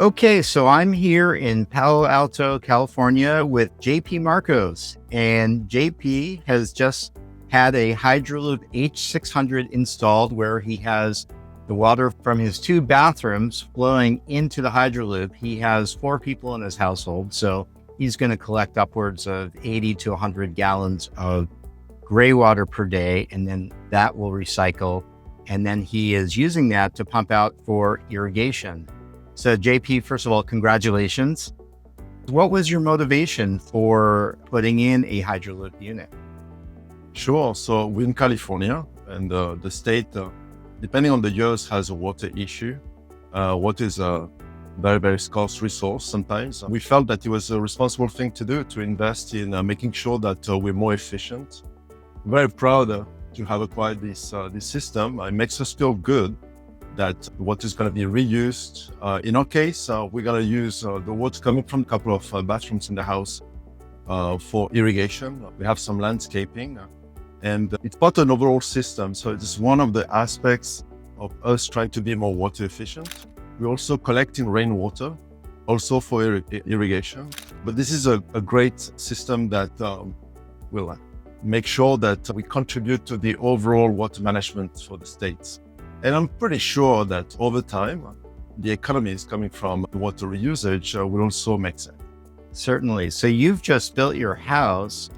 Okay, so I'm here in Palo Alto, California with JP Marcos, and JP has just had a Hydraloop H600 installed where he has the water from his two bathrooms flowing into the Hydraloop. He has 4 people in his household, so he's going to collect upwards of 80 to 100 gallons of gray water per day, and then that will recycle. And then he is using that to pump out for irrigation. So JP, first of all, congratulations. What was your motivation for putting in a Hydraloop unit? Sure. So we're in California, and the state, depending on the years, has a water issue. Water is a very, very scarce resource sometimes. We felt that it was a responsible thing to do, to invest in making sure that we're more efficient. Very proud to have acquired this system. It makes us feel good that water is going to be reused. In our case, we're going to use the water coming from a couple of bathrooms in the house for irrigation. We have some landscaping, and it's part of an overall system. So it's one of the aspects of us trying to be more water efficient. We're also collecting rainwater, also for irrigation. But this is a great system that will make sure that we contribute to the overall water management for the states. And I'm pretty sure that over time, the economies coming from water reusage will also make sense. Certainly. So you've just built your house,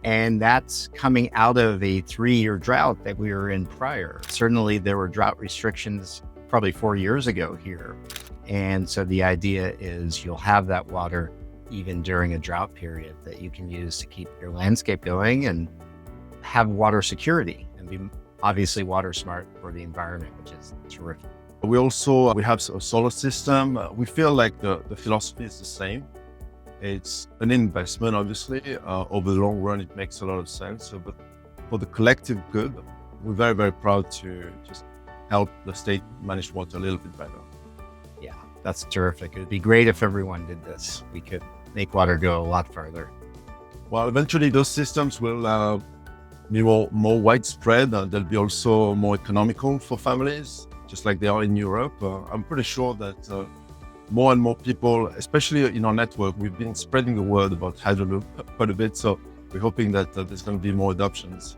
and that's coming out of a 3-year drought that we were in prior. Certainly there were drought restrictions probably 4 years ago here. And so the idea is you'll have that water even during a drought period that you can use to keep your landscape going and have water security and be obviously water smart for the environment, which is terrific. We have a solar system. We feel like the philosophy is the same. It's an investment, obviously. Over the long run, it makes a lot of sense. But for the collective good, we're very, very proud to just help the state manage water a little bit better. Yeah, that's terrific. It'd be great if everyone did this. We could make water go a lot further. Well, eventually those systems will be more widespread. They'll be also more economical for families, just like they are in Europe. I'm pretty sure that more and more people, especially in our network, we've been spreading the word about Hydraloop quite a bit. So we're hoping that there's going to be more adoptions.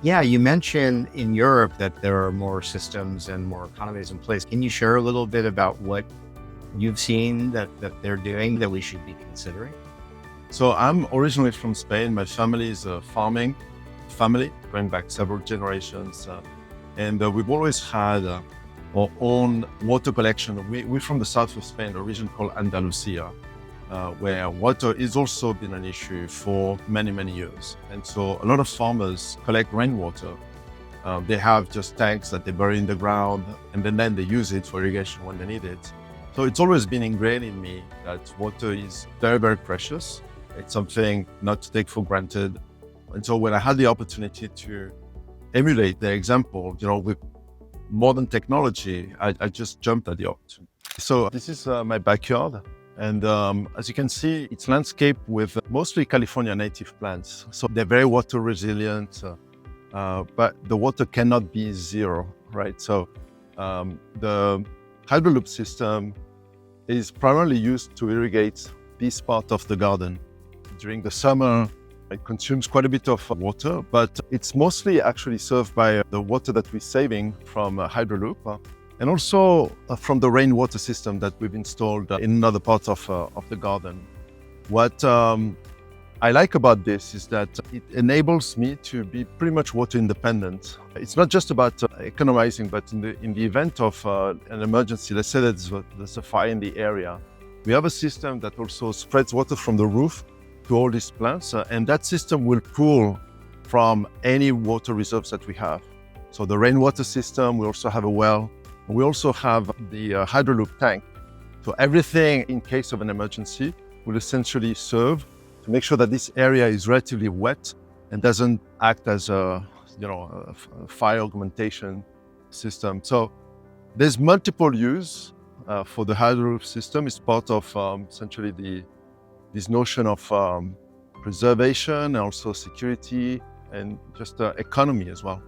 Yeah, you mentioned in Europe that there are more systems and more economies in place. Can you share a little bit about what you've seen that they're doing that we should be considering? So I'm originally from Spain. My family is a farming family going back several generations, and we've always had our own water collection. We're from the south of Spain, a region called Andalusia, where water has also been an issue for many, many years. And so a lot of farmers collect rainwater. They have just tanks that they bury in the ground, and then they use it for irrigation when they need it. So it's always been ingrained in me that water is very, very precious. It's something not to take for granted. And so when I had the opportunity to emulate their example, with modern technology, I just jumped at the opportunity. So this is my backyard. And as you can see, it's landscaped with mostly California native plants. So they're very water resilient, but the water cannot be zero, right? So the Hydraloop system is primarily used to irrigate this part of the garden. During the summer, it consumes quite a bit of water, but it's mostly actually served by the water that we're saving from Hydraloop, and also from the rainwater system that we've installed in another part of the garden. What I like about this is that it enables me to be pretty much water independent. It's not just about economizing, but in the event of an emergency, let's say that there's a fire in the area, we have a system that also spreads water from the roof to all these plants, and that system will pull from any water reserves that we have. So the rainwater system, we also have a well, and we also have the Hydraloop tank. So everything in case of an emergency will essentially serve to make sure that this area is relatively wet and doesn't act as a fire augmentation system. So there's multiple use for the Hydraloop system. It's part of essentially this notion of preservation and also security and just economy as well.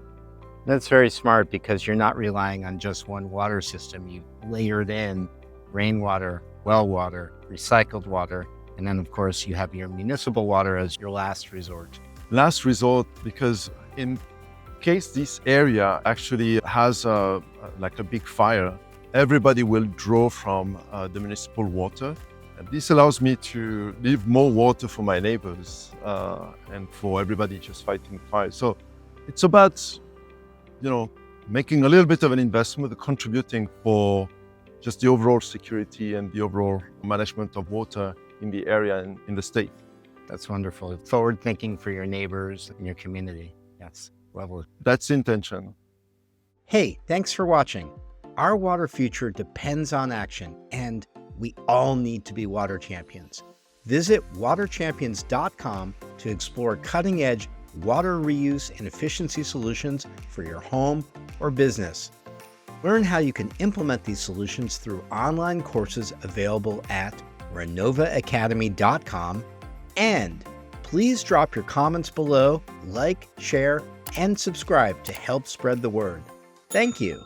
That's very smart because you're not relying on just one water system. You've layered in rainwater, well water, recycled water, and then of course you have your municipal water as your last resort. Last resort, because in case this area actually has like a big fire, everybody will draw from the municipal water. And this allows me to leave more water for my neighbors and for everybody just fighting fire. So it's about, making a little bit of an investment, contributing for just the overall security and the overall management of water in the area and in the state. That's wonderful. Forward thinking for your neighbors and your community. Yes, lovely. That's the intention. Hey, thanks for watching. Our water future depends on action, and we all need to be water champions. Visit waterchampions.com to explore cutting-edge water reuse and efficiency solutions for your home or business. Learn how you can implement these solutions through online courses available at renovaacademy.com. And please drop your comments below, like, share, and subscribe to help spread the word. Thank you.